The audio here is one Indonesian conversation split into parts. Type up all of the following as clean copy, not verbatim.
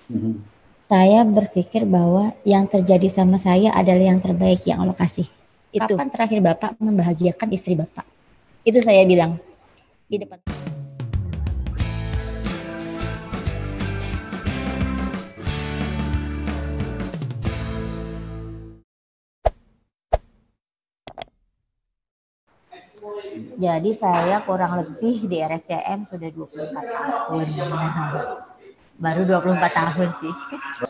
Mhm. Saya berpikir bahwa yang terjadi sama saya adalah yang terbaik yang Allah kasih. Kapan terakhir Bapak membahagiakan istri Bapak? Itu saya bilang di depan. Jadi saya kurang lebih di RSCM sudah 24 tahun. Baru 24 tahun sih.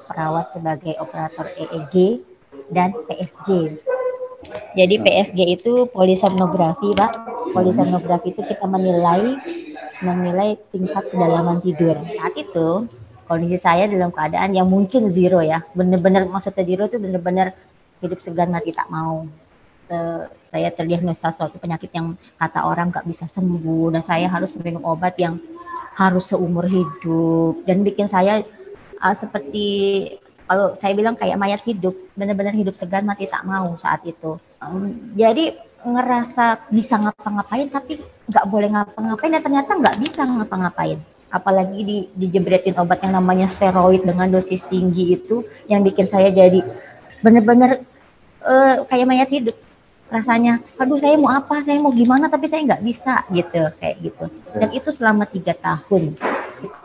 Perawat sebagai operator EEG dan PSG. Jadi PSG itu polisomnografi, Pak. Mhm. Polisomnografi itu kita menilai tingkat kedalaman tidur. Saat itu kondisi saya dalam keadaan yang mungkin zero ya. Benar-benar maksudnya zero itu benar-benar hidup segan mati tak mau. Saya terdiagnosa suatu penyakit yang kata orang nggak bisa sembuh dan saya harus minum obat yang harus seumur hidup dan bikin saya seperti kalau saya bilang kayak mayat hidup, benar-benar hidup segan mati tak mau saat itu. Jadi ngerasa bisa ngapa-ngapain tapi nggak boleh ngapa-ngapain dan ternyata nggak bisa ngapa-ngapain. Apalagi dijebretin obat yang namanya steroid dengan dosis tinggi itu yang bikin saya jadi benar-benar kayak mayat hidup rasanya. Aduh, saya mau apa, saya mau gimana, tapi saya nggak bisa gitu, kayak gitu. Dan Oke. itu selama 3 tahun.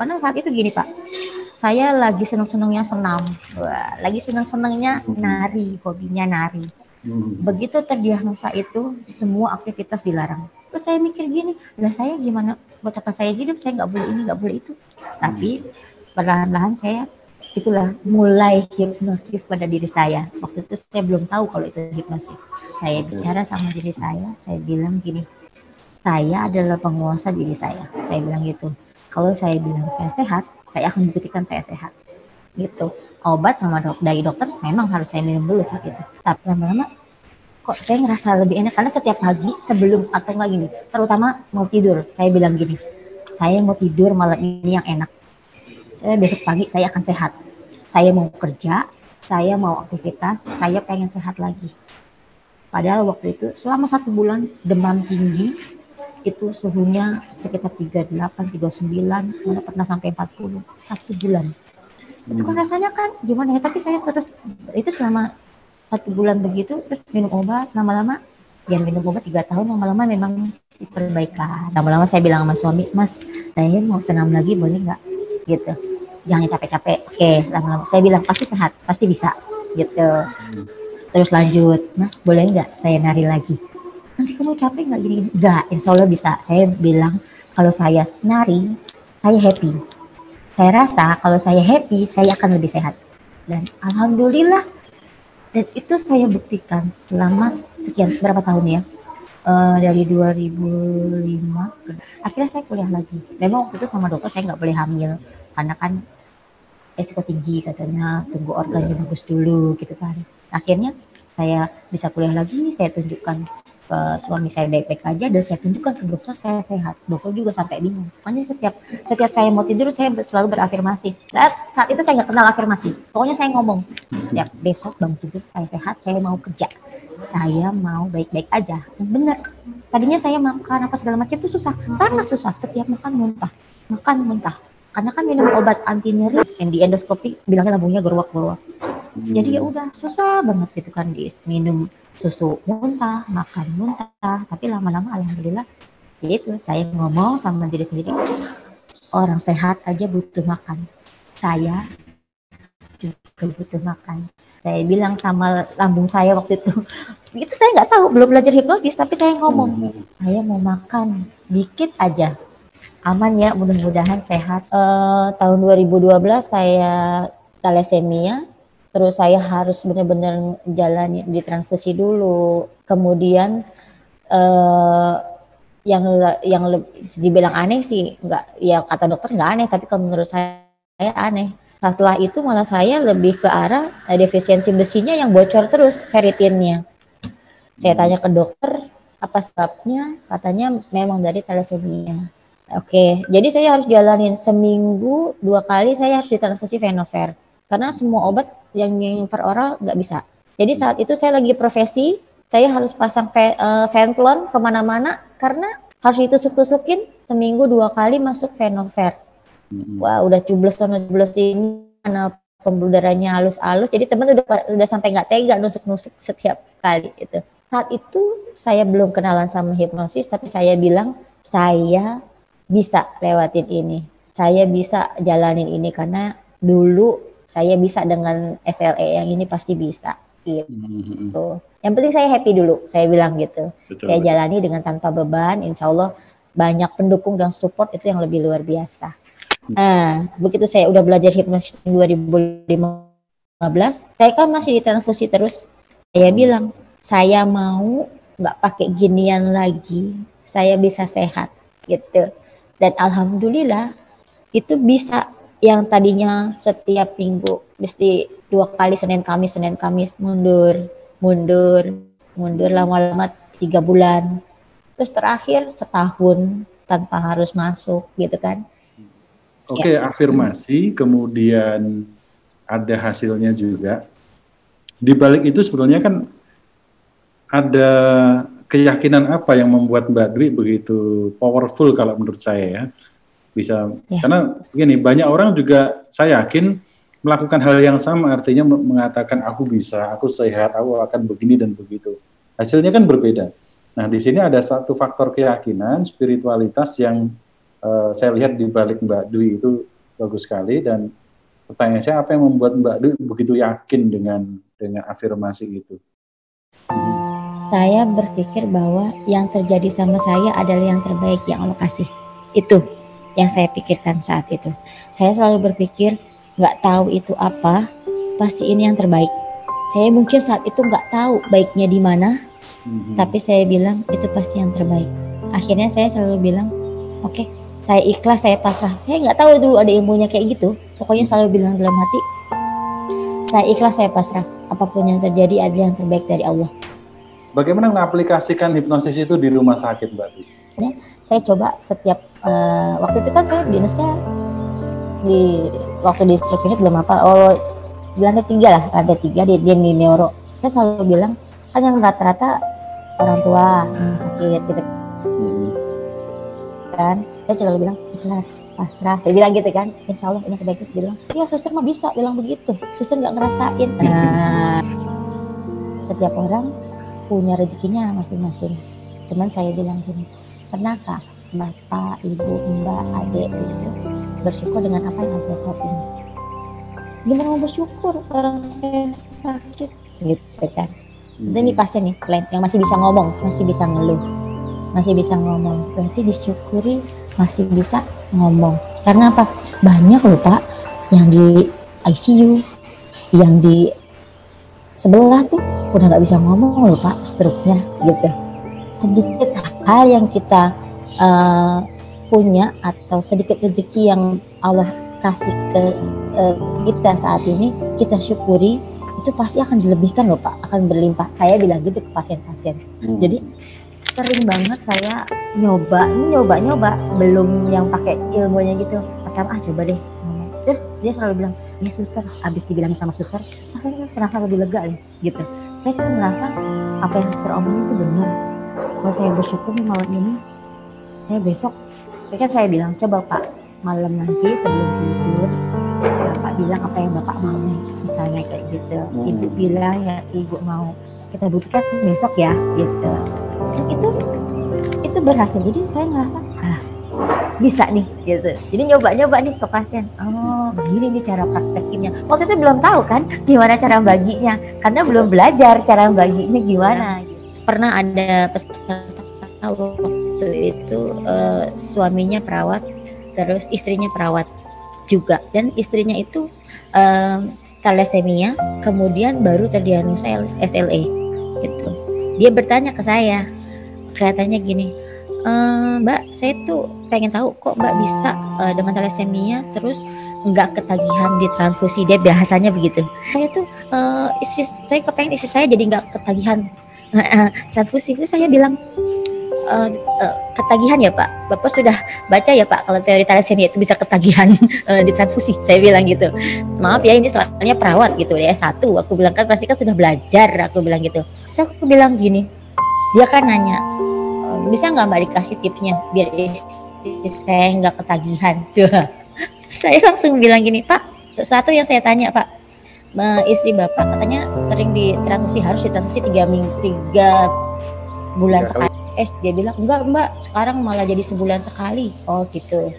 Karena saat itu gini Pak, saya lagi seneng-senengnya senam, wah, lagi seneng-senengnya Mhm. nari, hobinya nari. Mhm. Begitu terdiagnosa itu, semua aktivitas dilarang. Terus saya mikir gini, lah saya gimana, buat apa saya hidup, saya nggak boleh ini, nggak boleh itu. Mhm. Tapi perlahan-lahan saya itulah mulai hipnosis pada diri saya. Waktu itu saya belum tahu kalau itu hipnosis. Saya Oke. bicara sama diri saya bilang gini, saya adalah penguasa diri saya. Saya bilang gitu. Kalau saya bilang saya sehat, saya akan buktikan saya sehat. Gitu. Obat sama dari dokter memang harus saya minum dulu saat itu. Tapi lama-lama kok saya ngerasa lebih enak karena setiap pagi sebelum atau enggak gini, terutama mau tidur, saya bilang gini, saya mau tidur malam ini yang enak. Saya besok pagi saya akan sehat. Saya mau kerja, saya mau aktivitas, saya pengen sehat lagi. Padahal waktu itu selama 1 bulan demam tinggi, itu suhunya sekitar 38, 39, mana pernah sampai 40, 1 bulan. Itu kan Mhm. rasanya kan gimana ya, tapi saya terus itu selama 1 bulan begitu, terus minum obat, lama-lama ya minum obat 3 tahun, lama-lama memang si perbaikan. Lama-lama saya bilang sama suami, Mas, saya mau senam lagi boleh nggak? Gitu. Jangan capek-capek. Oke, lama-lama saya bilang pasti sehat, pasti bisa. Gitu. Mhm. Terus lanjut, Mas, boleh nggak saya nari lagi? Nanti kamu capek nggak gini-gini? Nggak, insya Allah bisa. Saya bilang, kalau saya nari, saya happy. Saya rasa kalau saya happy, saya akan lebih sehat. Dan alhamdulillah, dan itu saya buktikan selama sekian berapa tahun ya. Dari 2005 akhirnya saya kuliah lagi. Memang waktu itu sama dokter saya nggak boleh hamil karena kan resiko tinggi katanya, tunggu organnya Ya. bagus dulu gitu kan. Akhirnya saya bisa kuliah lagi, saya tunjukkan ke suami saya baik-baik aja dan saya tunjukkan ke dokter saya sehat. Dokter juga sampai bingung. Makanya setiap setiap saya mau tidur saya selalu berafirmasi. Saat itu saya nggak kenal afirmasi. Pokoknya saya ngomong setiap besok bangun tidur saya sehat, saya mau kerja, saya mau baik-baik aja. Bener. Tadinya saya makan apa segala macam itu susah, sangat susah. Setiap makan muntah. Karena kan minum obat anti nyeri yang di endoskopi bilangnya lambungnya gerwak-gerwak. Jadi ya Mhm. udah susah banget gitu kan di minum susu muntah, makan muntah, tapi lama-lama alhamdulillah ya itu saya ngomong sama diri sendiri, orang sehat aja butuh makan. Saya juga butuh makan. Saya bilang sama lambung saya waktu itu saya nggak tahu, belum belajar hipnotis, tapi saya ngomong, Mhm. saya mau makan dikit aja, aman ya, mudah-mudahan sehat. Tahun 2012 saya thalassemia, terus saya harus benar-benar jalan ditransfusi dulu. Kemudian eh, yang yang dibilang aneh sih nggak, ya kata dokter nggak aneh, tapi kalau menurut saya aneh. Setelah itu malah saya lebih ke arah defisiensi besinya yang bocor terus ferritinnya. Saya Mhm. tanya ke dokter apa sebabnya, katanya memang dari thalassemia. Oke, jadi saya harus jalanin seminggu 2 kali saya harus ditransfusi Venover karena semua obat yang per oral nggak bisa. Jadi saat itu saya lagi profesi, saya harus pasang venplon kemana-mana karena harus ditusuk-tusukin seminggu 2 kali masuk Venover. Mhm. Wah, udah cubles sana cubles ini. mana pembuluh darahnya halus-halus, jadi teman udah sampai nggak tega nusuk-nusuk setiap kali gitu. Saat itu saya belum kenalan sama hipnosis, tapi saya bilang saya bisa lewatin ini, saya bisa jalanin ini karena dulu saya bisa dengan SLE yang ini pasti bisa gitu. Yang penting saya happy dulu, saya bilang gitu. Saya jalani dengan tanpa beban, insya Allah banyak pendukung dan support itu yang lebih luar biasa. Nah, begitu saya udah belajar hipnosis 2015, saya kan masih ditransfusi terus. Saya bilang, saya mau nggak pakai ginian lagi, saya bisa sehat gitu. Dan alhamdulillah itu bisa, yang tadinya setiap minggu mesti 2 kali Senin Kamis mundur lama-lama 3 bulan. Terus terakhir setahun tanpa harus masuk gitu kan. Oke, afirmasi, kemudian ada hasilnya juga. Di balik itu sebetulnya kan ada keyakinan apa yang membuat Mbak Dwi begitu powerful kalau menurut saya ya. Bisa, karena begini, banyak orang juga saya yakin melakukan hal yang sama, artinya mengatakan aku bisa, aku sehat, aku akan begini dan begitu. Hasilnya kan berbeda. Nah, di sini ada satu faktor keyakinan, spiritualitas yang saya lihat di balik Mbak Dwi itu bagus sekali, dan pertanyaan saya, apa yang membuat Mbak Dwi begitu yakin dengan afirmasi itu? Saya berpikir bahwa yang terjadi sama saya adalah yang terbaik yang Allah kasih. Itu yang saya pikirkan saat itu. Saya selalu berpikir, nggak tahu itu apa, pasti ini yang terbaik. Saya mungkin saat itu nggak tahu baiknya di mana, tapi saya bilang itu pasti yang terbaik. Akhirnya saya selalu bilang, oke, saya ikhlas, saya pasrah. Saya nggak tahu dulu ada ilmunya kayak gitu. Pokoknya selalu bilang dalam hati, saya ikhlas, saya pasrah. Apapun yang terjadi adalah yang terbaik dari Allah. Bagaimana mengaplikasikan hipnosis itu di rumah sakit, Mbak Dwi? Saya coba setiap waktu itu kan saya dinasnya waktu di stroke ini belum apa. Di lantai 3 lah, lantai 3 dia di neuro. Saya selalu bilang, kan yang rata-rata orang tua sakit gitu kan. Saya selalu bilang ikhlas, pasrah. Saya bilang gitu kan, insya Allah ini terbaik. Terus dia bilang, ya suster mah bisa bilang begitu. Suster nggak ngerasain. Nah, setiap orang punya rezekinya masing-masing. Cuman saya bilang gini, pernahkah Bapak, Ibu, Mbak, Adik itu bersyukur dengan apa yang ada saat ini? Gimana mau bersyukur orang saya sakit gitu kan? Ini pasien nih, yang masih bisa ngomong, masih bisa ngeluh, masih bisa ngomong. Berarti disyukuri masih bisa ngomong. Karena apa? Banyak loh Pak yang di ICU, yang di sebelah tuh udah nggak bisa ngomong loh Pak, stroke-nya gitu. Sedikit hal yang kita punya atau sedikit rezeki yang Allah kasih ke kita saat ini, kita syukuri, itu pasti akan dilebihkan loh Pak, akan berlimpah. Saya bilang gitu ke pasien-pasien. Jadi sering banget saya nyoba, belum yang pakai ilmunya gitu. Pertama coba deh. Terus dia selalu bilang, ya suster, abis dibilang sama suster, saya serasa lebih lega nih gitu. Saya cuma merasa apa yang suster omongin itu benar. Kalau saya bersyukur nih malam ini, saya besok, kan saya bilang, coba Pak, malam nanti sebelum tidur, Bapak bilang apa yang Bapak mau, misalnya kayak gitu. Ibu bilang ya Ibu mau, kita buktikan besok ya, gitu. Dan itu berhasil. Jadi saya ngerasa, bisa nih, gitu. Jadi nyoba nih ke pasien. Oh, begini nih cara praktekinnya. Waktu itu belum tahu kan gimana cara baginya, karena belum belajar cara baginya gimana. Pernah ada peserta waktu itu suaminya perawat, terus istrinya perawat juga, dan istrinya itu thalassemia, kemudian baru terdiagnosa SLE gitu. Dia bertanya ke saya, katanya gini, Mbak, saya tuh pengen tahu kok Mbak bisa dengan thalassemia terus nggak ketagihan di transfusi. Dia bahasanya begitu. Saya tuh saya kepengen istri saya jadi nggak ketagihan transfusi. Itu saya bilang, ketagihan ya Pak, Bapak sudah baca ya Pak kalau teori thalassemia itu bisa ketagihan di transfusi. Saya bilang gitu. Maaf ya, ini soalnya perawat gitu ya, S1. Aku bilang kan pasti kan sudah belajar, aku bilang gitu. So aku bilang gini, dia kan nanya, bisa nggak Mbak dikasih tipsnya biar saya nggak ketagihan. Saya langsung bilang gini, Pak, gitu. Satu yang saya tanya Pak, istri Bapak katanya sering harus ditransfusi 3 bulan sekali. Dia bilang enggak Mbak, sekarang malah jadi sebulan sekali. Oh gitu.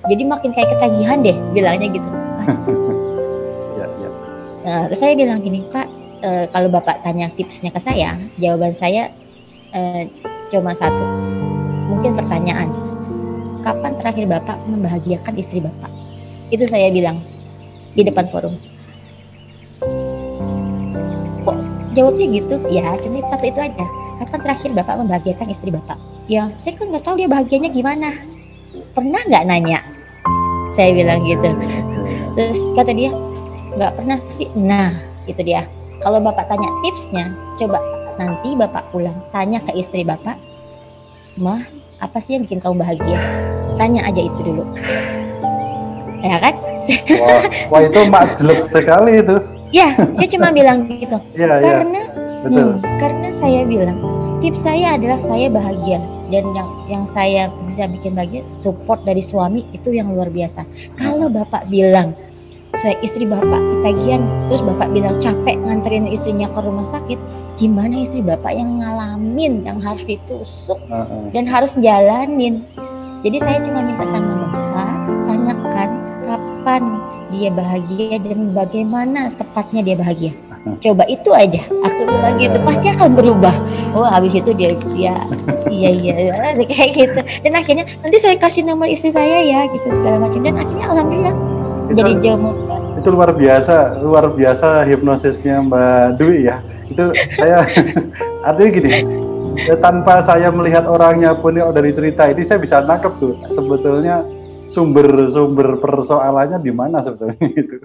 Jadi makin kayak ketagihan deh bilangnya gitu. Terus saya bilang gini Pak, kalau Bapak tanya tipsnya ke saya, jawaban saya cuma satu, mungkin pertanyaan, kapan terakhir Bapak membahagiakan istri Bapak? Itu saya bilang di depan forum. Kok jawabnya gitu? Ya cuma satu itu aja. Kapan terakhir Bapak membahagiakan istri Bapak? Ya saya kan nggak tahu dia bahagianya gimana. Pernah nggak nanya? Saya bilang gitu. Terus kata dia, nggak pernah sih. Nah itu dia. Kalau Bapak tanya tipsnya, coba nanti Bapak pulang tanya ke istri Bapak, Mah, apa sih yang bikin kamu bahagia? Tanya aja itu dulu. Ya kan? Wah itu mak jelek sekali itu. Ya, saya cuma bilang gitu. Karena karena saya bilang tips saya adalah saya bahagia, dan yang saya bisa bikin bahagia support dari suami itu yang luar biasa. Kalau Bapak bilang istri Bapak ketagihan, terus Bapak bilang capek nganterin istrinya ke rumah sakit, gimana istri Bapak yang ngalamin, yang harus ditusuk dan harus jalanin. Jadi saya cuma minta sama Bapak, tanyakan kapan dia bahagia dan bagaimana tepatnya dia bahagia. Coba itu aja, aku bilang gitu, pasti akan berubah. Oh habis itu dia iya kayak gitu. Dan akhirnya nanti saya kasih nomor istri saya ya gitu segala macam, dan akhirnya alhamdulillah jadi jamu. Itu luar biasa hipnosisnya Mbak Dwi ya. Itu saya artinya gini, tanpa saya melihat orangnya pun ya dari cerita ini saya bisa nangkep tuh sebetulnya sumber persoalannya di mana sebetulnya itu.